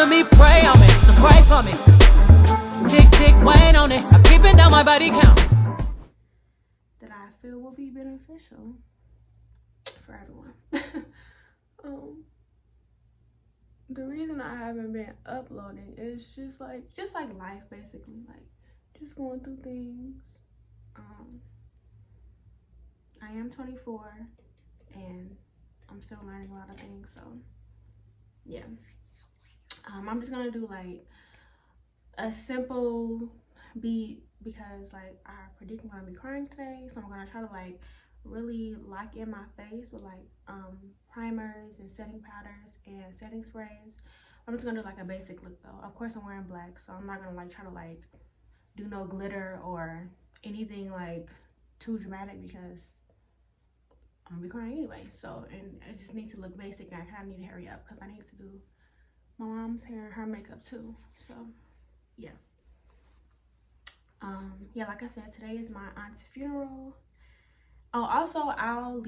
enemy pray on me, so pray for me. Tick, tick, wait on it. I'm keeping down my body count. That I feel will be beneficial for everyone. The reason I haven't been uploading is just like life, basically, like just going through things. I am 24 and I'm still learning a lot of things, so yeah. I'm just gonna do like a simple beat because like I predict I'm gonna be crying today, so I'm gonna try to like really lock in my face with like primers and setting powders and setting sprays. I'm just gonna do like a basic look though. Of course I'm wearing black, so I'm not gonna like try to like do no glitter or anything like too dramatic because I'm gonna be crying anyway. So, and I just need to look basic, and I kind of need to hurry up because I need to do my mom's hair and her makeup too. So yeah. Yeah, like I said, today is my aunt's funeral. Oh, also I'll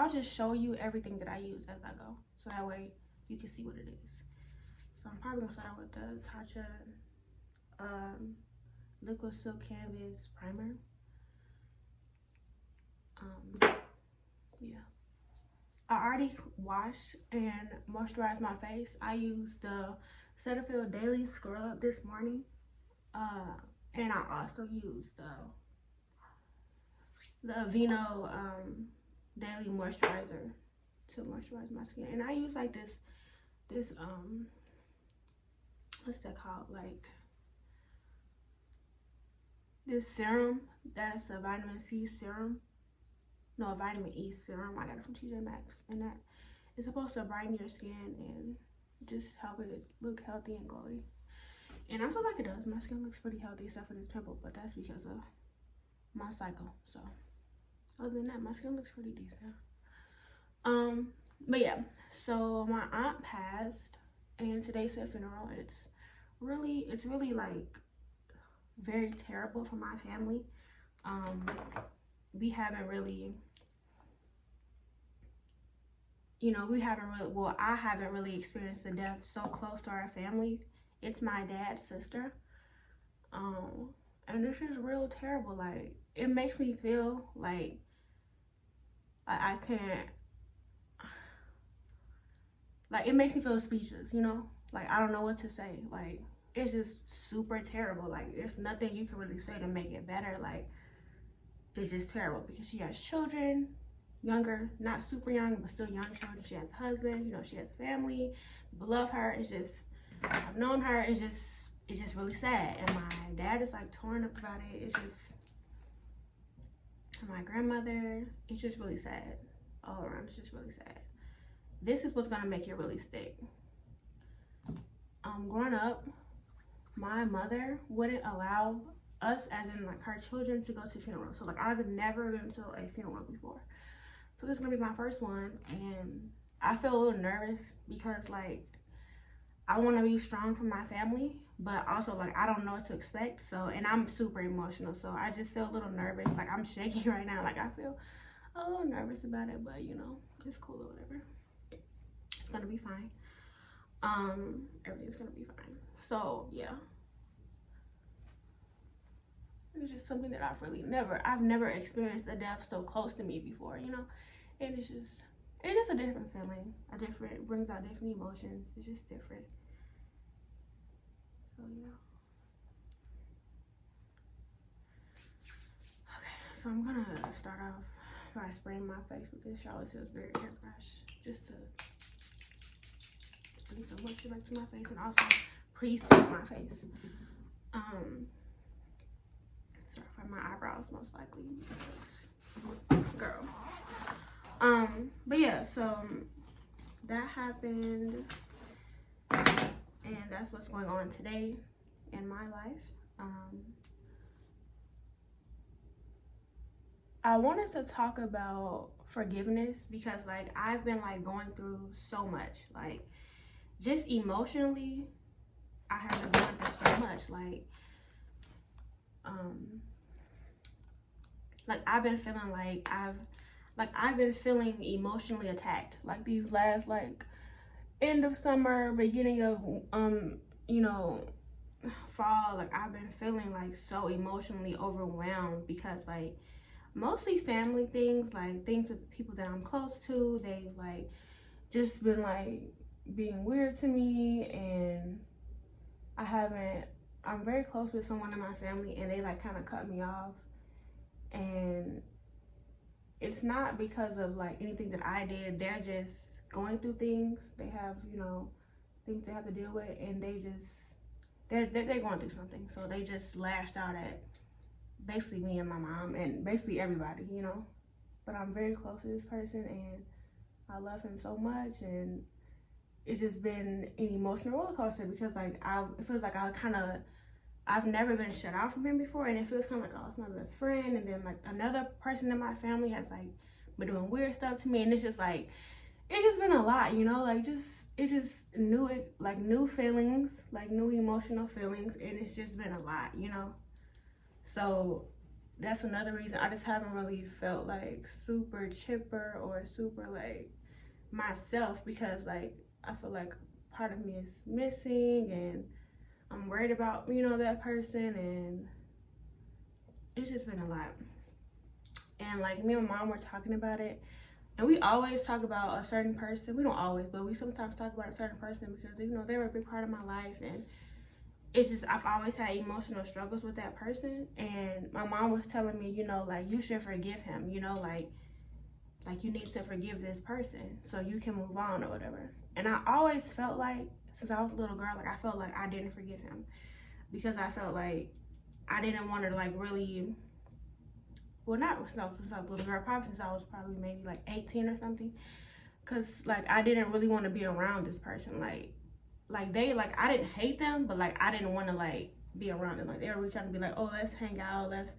just show you everything that I use as I go, so that way you can see what it is. So I'm probably gonna start with the Tatcha Liquid Silk Canvas Primer. Yeah, I already washed and moisturized my face. I used the Cetaphil Daily Scrub this morning, and I also used the Aveeno Daily Moisturizer to moisturize my skin. And I use like this what's that called, like this serum that's a vitamin C serum, no, a vitamin E serum. I got it from TJ Maxx, and that is supposed to brighten your skin and just help it look healthy and glowy. And I feel like it does. My skin looks pretty healthy except for this pimple, but that's because of my cycle. So other than that, my skin looks pretty decent. But yeah, so my aunt passed and today's her funeral. It's really like very terrible for my family. We haven't really, well, I haven't really experienced a death so close to our family. It's my dad's sister. And this is real terrible. Like, it makes me feel like I can't, like, it makes me feel speechless, like I don't know what to say. Like, it's just super terrible. Like, there's nothing you can really say to make it better. Like, it's just terrible because she has children, younger, not super young, but still young children. She has a husband, she has family, people love her. It's just, I've known her. It's just really sad. And my dad is like torn up about it. It's just, and my grandmother, it's just really sad all around. It's just really sad. This is what's gonna make it really stick. Growing up, my mother wouldn't allow us, as in like her children, to go to funerals. So like I've never been to a funeral before. So this is gonna be my first one, and I feel a little nervous because like I want to be strong for my family, but also like I don't know what to expect. So, and I'm super emotional, so I just feel a little nervous. Like I'm shaking right now. Like I feel a little nervous about it, but it's cool or whatever. It's gonna be fine. Everything's gonna be fine. So yeah, it's just something that I've never experienced a death so close to me before, and it's just a different feeling. Brings out different emotions. It's just different. So yeah. Okay, so I'm gonna start off by spraying my face with this Charlotte Tilbury airbrush just to bring some moisture back to my face and also pre-set my face. Sorry for my eyebrows, most likely, because girl. But yeah, so that happened, and that's what's going on today in my life. I wanted to talk about forgiveness because like I've been like going through so much, like just emotionally I have been going through so much. Like I've been feeling I've been feeling emotionally attacked like these last, like end of summer, beginning of you know, fall, like I've been feeling like so emotionally overwhelmed because like mostly family things, like things with people that I'm close to, they've like just been like being weird to me, and I'm very close with someone in my family and they like kind of cut me off. And it's not because of like anything that I did, they're just going through things. They have, you know, things they have to deal with, and they're going through something, so they just lashed out at basically me and my mom and basically everybody, you know. But I'm very close to this person and I love him so much, and it's just been an emotional roller coaster because like it feels like I've never been shut out from him before, and it feels kind of like, oh, it's my best friend, and then like another person in my family has like been doing weird stuff to me, and it's just like, it's just been a lot, you know, like it's just new feelings, like new emotional feelings, and it's just been a lot, you know. So that's another reason I just haven't really felt like super chipper or super like myself, because like I feel like part of me is missing, and I'm worried about, you know, that person, and it's just been a lot. And like me and my mom were talking about it, and we always talk about a certain person. We don't always, but we sometimes talk about a certain person because, you know, they were a big part of my life, and it's just, I've always had emotional struggles with that person. And my mom was telling me, you know, like, you should forgive him, you know, like you need to forgive this person so you can move on or whatever. And I always felt like, since I was a little girl, like I felt like I didn't forgive him because I felt like I didn't want to like really, well, not since I was a little girl, probably since I was probably maybe like 18 or something, because like I didn't really want to be around this person. Like they, like I didn't hate them, but like I didn't want to like be around them. Like they were really trying to be like, oh, let's hang out, let's,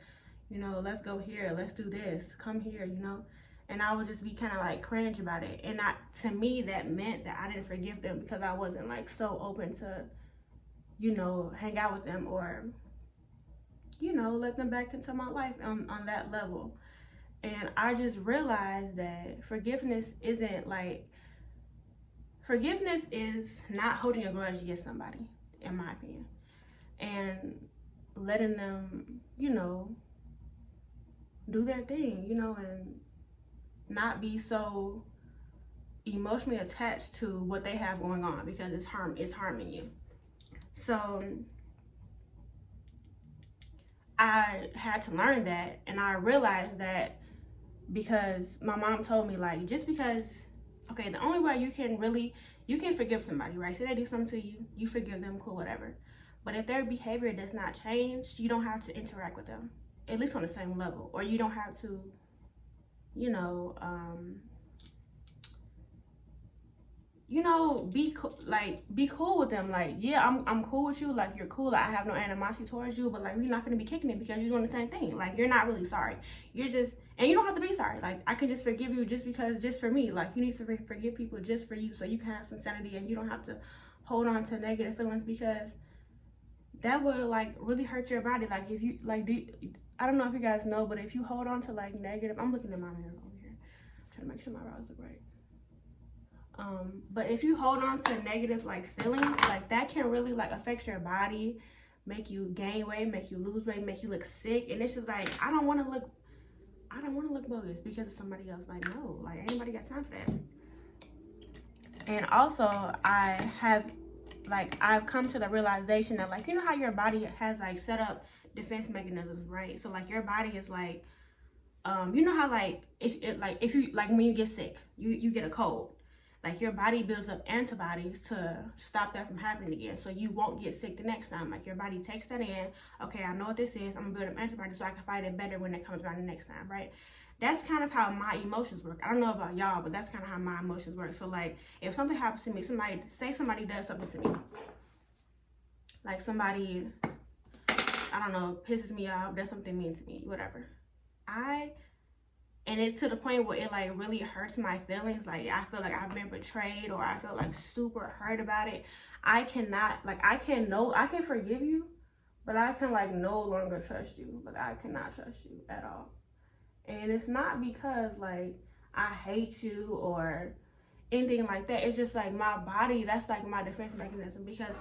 you know, let's go here, let's do this, come here, you know. And I would just be kind of like cringe about it. And to me, that meant that I didn't forgive them because I wasn't like so open to, you know, hang out with them or, you know, let them back into my life on that level. And I just realized that forgiveness is not holding a grudge against somebody, in my opinion, and letting them, you know, do their thing, you know, and not be so emotionally attached to what they have going on because it's harming you. So I had to learn that, and I realized that because my mom told me, like, just because, okay, the only way you can forgive somebody, right? Say they do something to you, you forgive them, cool, whatever. But if their behavior does not change, you don't have to interact with them, at least on the same level, or you don't have to, you know, be cool with them. Like, yeah, I'm cool with you. Like, you're cool. I have no animosity towards you. But like, we're not gonna be kicking it because you're doing the same thing. Like, you're not really sorry. You're just, and you don't have to be sorry. Like, I can just forgive you just for me. Like, you need to forgive people just for you, so you can have some sanity and you don't have to hold on to negative feelings, because that would like really hurt your body. Like, if you like, I don't know if you guys know, but if you hold on to like negative, I'm looking at my mirror over here, trying to make sure my brows look right. But if you hold on to negative like feelings, like that can really like affect your body, make you gain weight, make you lose weight, make you look sick. And it's just like, I don't want to look bogus because of somebody else. Like, no, like anybody got time for that. And also I've come to the realization that, like, you know how your body has like set up defense mechanisms, right? So like your body is like, you know how like if you like when you get sick, you get a cold, like your body builds up antibodies to stop that from happening again, so you won't get sick the next time. Like your body takes that in, okay, I know what this is, I'm gonna build up antibodies so I can fight it better when it comes around the next time, right? That's kind of how my emotions work. I don't know about y'all, but that's kind of how my emotions work. So like if something happens to me, somebody does something to me, like somebody, I don't know, pisses me off, does something mean to me, whatever, and it's to the point where it like really hurts my feelings. Like I feel like I've been betrayed, or I feel like super hurt about it. I can forgive you, but I can like no longer trust you. Like I cannot trust you at all. And it's not because like I hate you or anything like that. It's just like my body, that's like my defense mechanism, because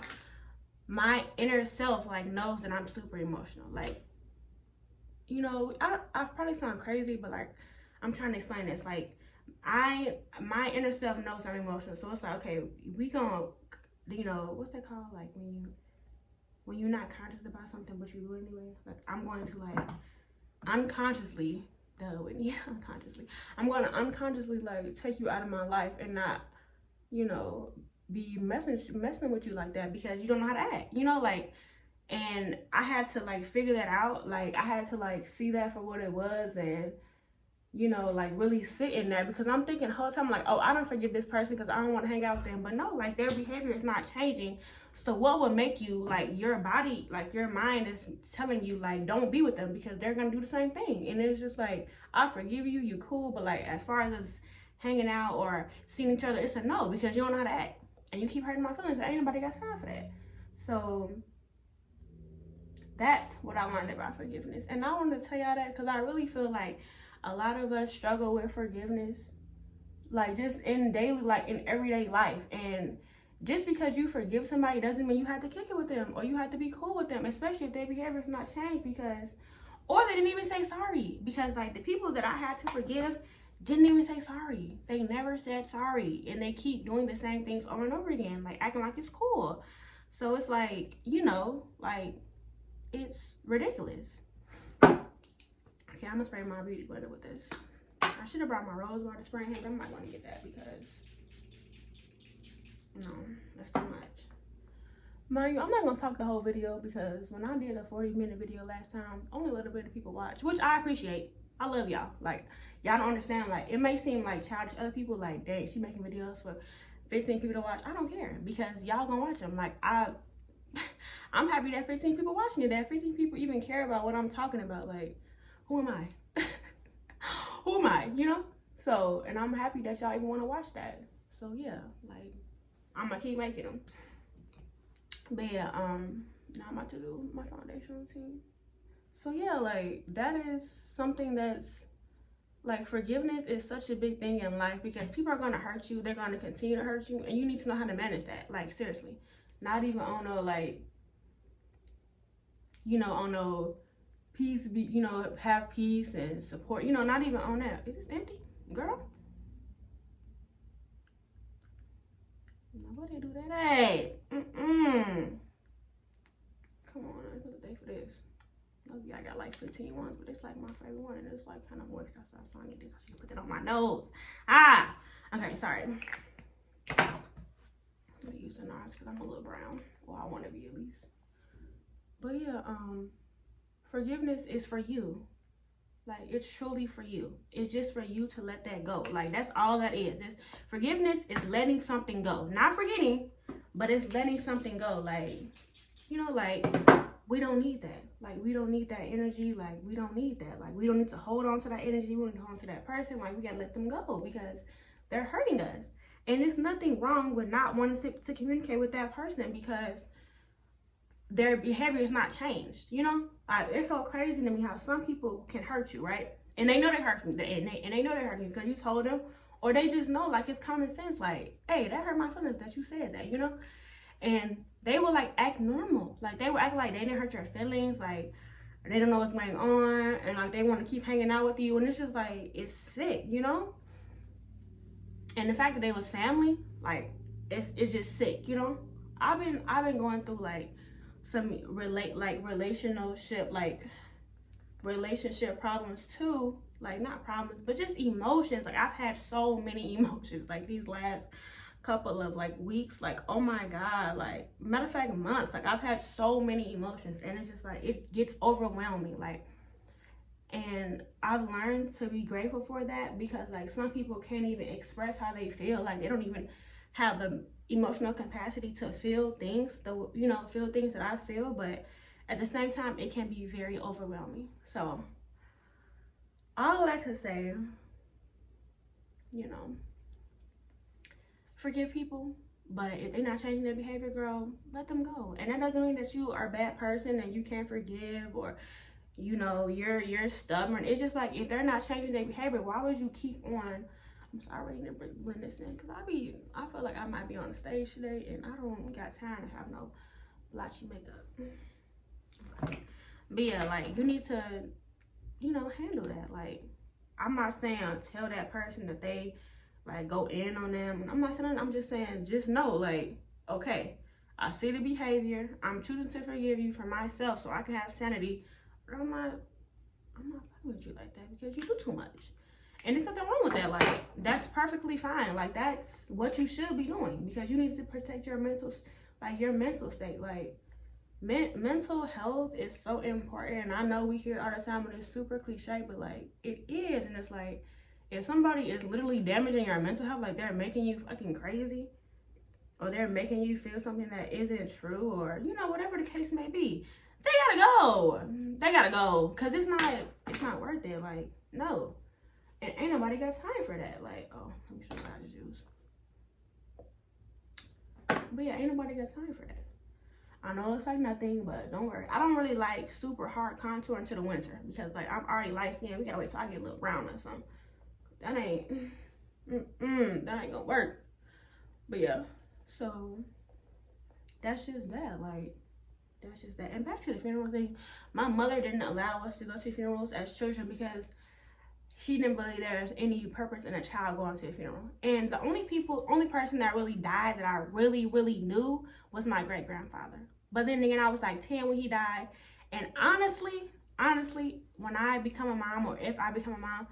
my inner self like knows that I'm super emotional. Like, you know, I probably sound crazy, but like I'm trying to explain this. Like my inner self knows I'm emotional, so it's like, okay, we gonna, you know, what's that called, like when you're not conscious about something but you do it anyway. Like I'm going to like unconsciously, I'm going to unconsciously like take you out of my life and not, you know, be messing with you like that, because you don't know how to act, you know, like. And I had to like figure that out. Like I had to like see that for what it was, and you know, like really sit in that, because I'm thinking the whole time like, oh, I don't forgive this person because I don't want to hang out with them. But no, like their behavior is not changing. So what would make you, like your body, like your mind is telling you like don't be with them because they're gonna do the same thing. And it's just like, I forgive you, you cool, but like as far as us hanging out or seeing each other, it's a no, because you don't know how to act and you keep hurting my feelings. Ain't nobody got time for that. So that's what I learned about forgiveness. And I wanted to tell y'all that because I really feel like a lot of us struggle with forgiveness, like just in daily, like in everyday life. And just because you forgive somebody doesn't mean you have to kick it with them or you have to be cool with them, especially if their behavior is not changed, because, or they didn't even say sorry. Because like the people that I had to forgive didn't even say sorry. They never said sorry, and they keep doing the same things over and over again, like acting like it's cool. So it's like, you know, like it's ridiculous. Okay, I'm gonna spray my beauty blender with this. I should have brought my rose water spray here, but I'm not gonna get that because no, that's too much. Mind you, I'm not gonna talk the whole video because when I did a 40-minute video last time, only a little bit of people watched, which I appreciate. I love y'all. Like, y'all don't understand. Like, it may seem like childish. Other people like, dang, she making videos for 15 people to watch. I don't care, because y'all gonna watch them. Like, I'm happy that 15 people watching it, that 15 people even care about what I'm talking about. Like, who am I? Who am I, you know? So, and I'm happy that y'all even want to watch that. So yeah, like, I'm gonna keep making them. But yeah, now I'm about to do my foundation routine. So yeah, like, that is something that's, like, forgiveness is such a big thing in life, because people are gonna hurt you, they're gonna continue to hurt you, and you need to know how to manage that. Like, seriously. Not even on no, like, you know, on no peace, be, you know, have peace and support, you know, not even on that. Is this empty, girl? What they do that at? Come on, I put a day for this. Maybe I got like 15 ones, but it's like my favorite one, and it's like kind of moist outside, so I need this. I should put that on my nose. Okay, sorry. I'm gonna use the knives because I'm a little brown, or I want to be at least. But yeah, forgiveness is for you. Like, it's truly for you. It's just for you to let that go. Like, that's all that is. Forgiveness is letting something go. Not forgetting, but it's letting something go. Like, you know, like, we don't need that. Like, we don't need that energy. Like, we don't need that. Like, we don't need to hold on to that energy. We don't need to hold on to that person. Like, we gotta let them go because they're hurting us. And there's nothing wrong with not wanting to communicate with that person because their behavior is not changed, you know? It felt crazy to me how some people can hurt you, right? And they know they hurt you, and they know they hurt you because you told them, or they just know, like, it's common sense, like, hey, that hurt my feelings that you said that, you know? And they will, like, act normal. Like, they will act like they didn't hurt your feelings, like, they don't know what's going on, and, like, they want to keep hanging out with you, and it's just, like, it's sick, you know? And the fact that they was family, like, it's just sick, you know? I've been going through, like, some relationship problems too. Like, not problems, but just emotions. Like, I've had so many emotions, like, these last couple of, like, weeks. Like, oh my God, like, matter of fact, months. Like, I've had so many emotions, and it's just, like, it gets overwhelming. Like, and I've learned to be grateful for that, because, like, some people can't even express how they feel. Like, they don't even have the emotional capacity to feel things, feel things that I feel. But at the same time, it can be very overwhelming. So all I like to say, you know, forgive people, but if they're not changing their behavior, girl, let them go. And that doesn't mean that you are a bad person and you can't forgive, or, you know, you're stubborn. It's just like, if they're not changing their behavior, why would you keep on I'm sorry, I need to blend this in because I feel like I might be on the stage today and I don't got time to have no blotchy makeup. Okay. But yeah, like you need to, handle that. Like I'm not saying tell that person that they like go in on them. I'm not saying, I'm just saying just know, like, okay, I see the behavior. I'm choosing to forgive you for myself so I can have sanity. But I'm not fucking with you like that because you do too much. And there's nothing wrong with that. Like, that's perfectly fine. Like, that's what you should be doing because you need to protect your mental state. Like, mental health is so important. And I know we hear it all the time and it's super cliche, but like, it is. And it's like, if somebody is literally damaging your mental health, like they're making you fucking crazy, or they're making you feel something that isn't true, or whatever the case may be, they gotta go because it's not worth it. Like, no, and ain't nobody got time for that. Like, oh, let me show you what I just used. But yeah, ain't nobody got time for that. I know it's like nothing, but don't worry, I don't really like super hard contour until the winter because like I'm already light skinned. We gotta wait till I get a little brown or something. That ain't gonna work. But yeah, so that's just that. Like, that's just that. And back to the funeral thing, my mother didn't allow us to go to funerals as children because she didn't believe there's any purpose in a child going to a funeral. And the only person that really died that I really, really knew was my great grandfather. But then again, I was like 10 when he died. And honestly, when I become a mom, or if I become a mom,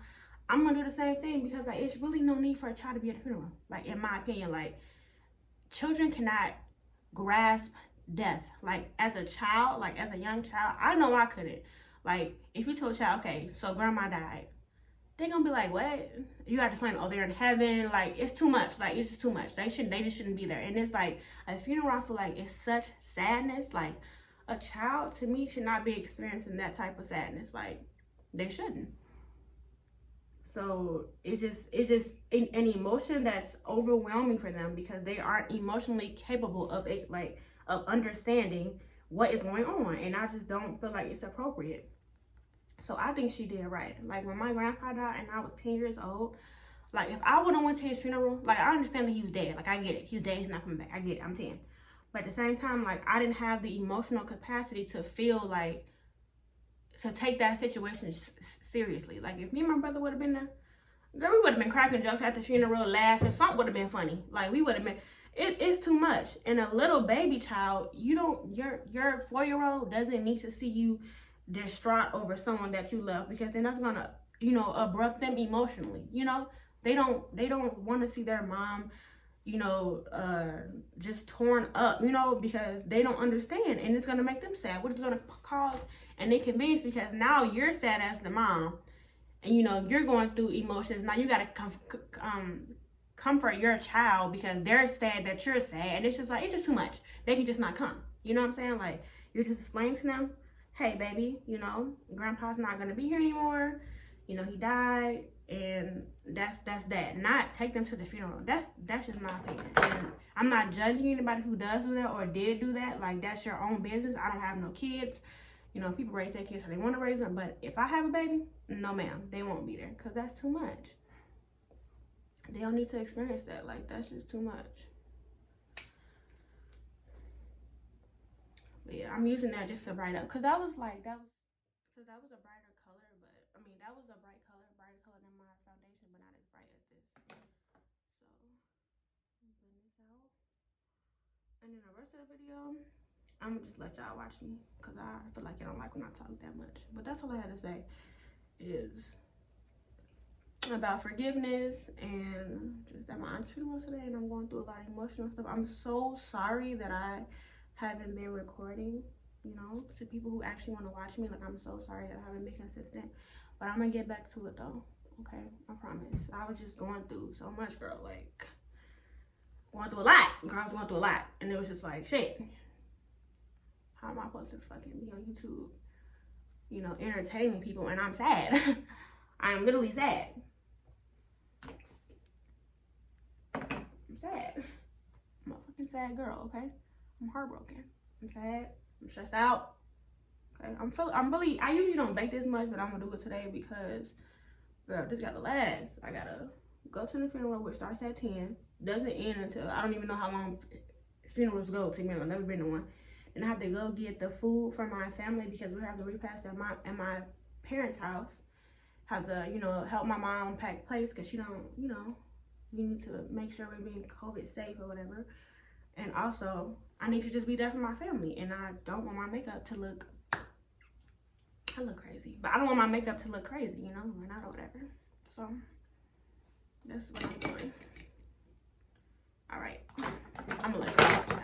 I'm gonna do the same thing because like it's really no need for a child to be at a funeral. Like, in my opinion, like children cannot grasp death. Like, as a child, like as a young child, I know I couldn't. Like, if you tell a child, okay, so grandma died, they're gonna be like, what? You have to explain, oh, they're in heaven. Like, it's too much. Like, it's just too much. They just shouldn't be there. And it's like a funeral, I feel like it's such sadness. Like, a child to me should not be experiencing that type of sadness. Like, they shouldn't. So it's just an emotion that's overwhelming for them because they aren't emotionally capable of it, like of understanding what is going on. And I just don't feel like it's appropriate. So I think she did right. Like, when my grandpa died and I was 10 years old, like if I would have went to his funeral, like I understand that he was dead. Like, I get it. He's dead. He's not coming back. I get it. I'm 10. But at the same time, like I didn't have the emotional capacity to feel like, to take that situation seriously. Like, if me and my brother would have been there, girl, we would have been cracking jokes at the funeral, laughing. Something would have been funny. Like, we would have been. It's too much. And a little baby child, your 4-year-old doesn't need to see you distraught over someone that you love, because then that's gonna, abrupt them emotionally. They don't want to see their mom, just torn up, because they don't understand, and it's gonna make them sad. What it's gonna cause an inconvenience, because now you're sad as the mom, and you're going through emotions. Now you gotta comfort your child because they're sad that you're sad, and it's just too much. They can just not come. You know what I'm saying? Like, you're just explaining to them, hey baby, grandpa's not gonna be here anymore. He died, and that's that. Not take them to the funeral. That's just my opinion. And I'm not judging anybody who does do that or did do that. Like, that's your own business. I don't have no kids. People raise their kids how they want to raise them. But if I have a baby, no ma'am, they won't be there because that's too much. They don't need to experience that. Like, that's just too much. But yeah, I'm using that just to brighten up, because that was a brighter color. But I mean, that was a brighter color than my foundation, but not as bright as this. So blend this out, and then the rest of the video, I'm gonna just let y'all watch me because I feel like y'all don't like when I talk that much. But that's all I had to say is about forgiveness, and just that my aunt's funeral today, and I'm going through a lot of emotional stuff. I'm so sorry that I haven't been recording, to people who actually want to watch me. Like, I'm so sorry that I haven't been consistent, but I'm gonna get back to it though. Okay, I promise. I was just going through so much, girl. Like, going through a lot. Girl, I was going through a lot, and it was just like, shit, how am I supposed to fucking be on YouTube, entertaining people, and I'm sad. I am literally sad. I'm sad. I'm a fucking sad girl, okay? I'm heartbroken. I'm sad. I'm stressed out. Okay? I usually don't bake this much, but I'm gonna do it today because, girl, this gotta last. I gotta go to the funeral, which starts at 10. Doesn't end until, I don't even know how long funerals go. To me, I've never been to one. And I have to go get the food for my family because we have the repast at my parents' house. Have to, you know, help my mom pack plates because she don't, you know, we need to make sure we're being COVID safe or whatever. And also, I need to just be there for my family. And I don't want my makeup to look, I look crazy. But I don't want my makeup to look crazy, you know, run out or whatever. So, that's what I'm doing. All right. I'm going to let you watch now.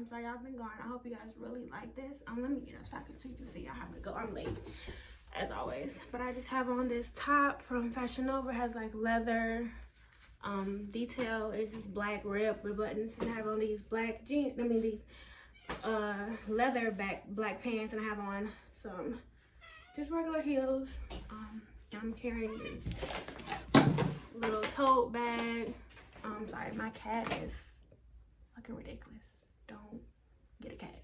I'm sorry I've been gone. I hope you guys really like this. Let me get upside so you can see I have to go. I'm late as always. But I just have on this top from Fashion Nova. It has like leather detail. It's just black rib with buttons. And I have on these black jeans. I mean these leather black pants, and I have on some just regular heels. And I'm carrying this little tote bag. Sorry, my cat is fucking ridiculous. Don't get a cat.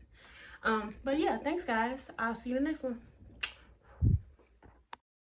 But yeah, thanks guys. I'll see you in the next one.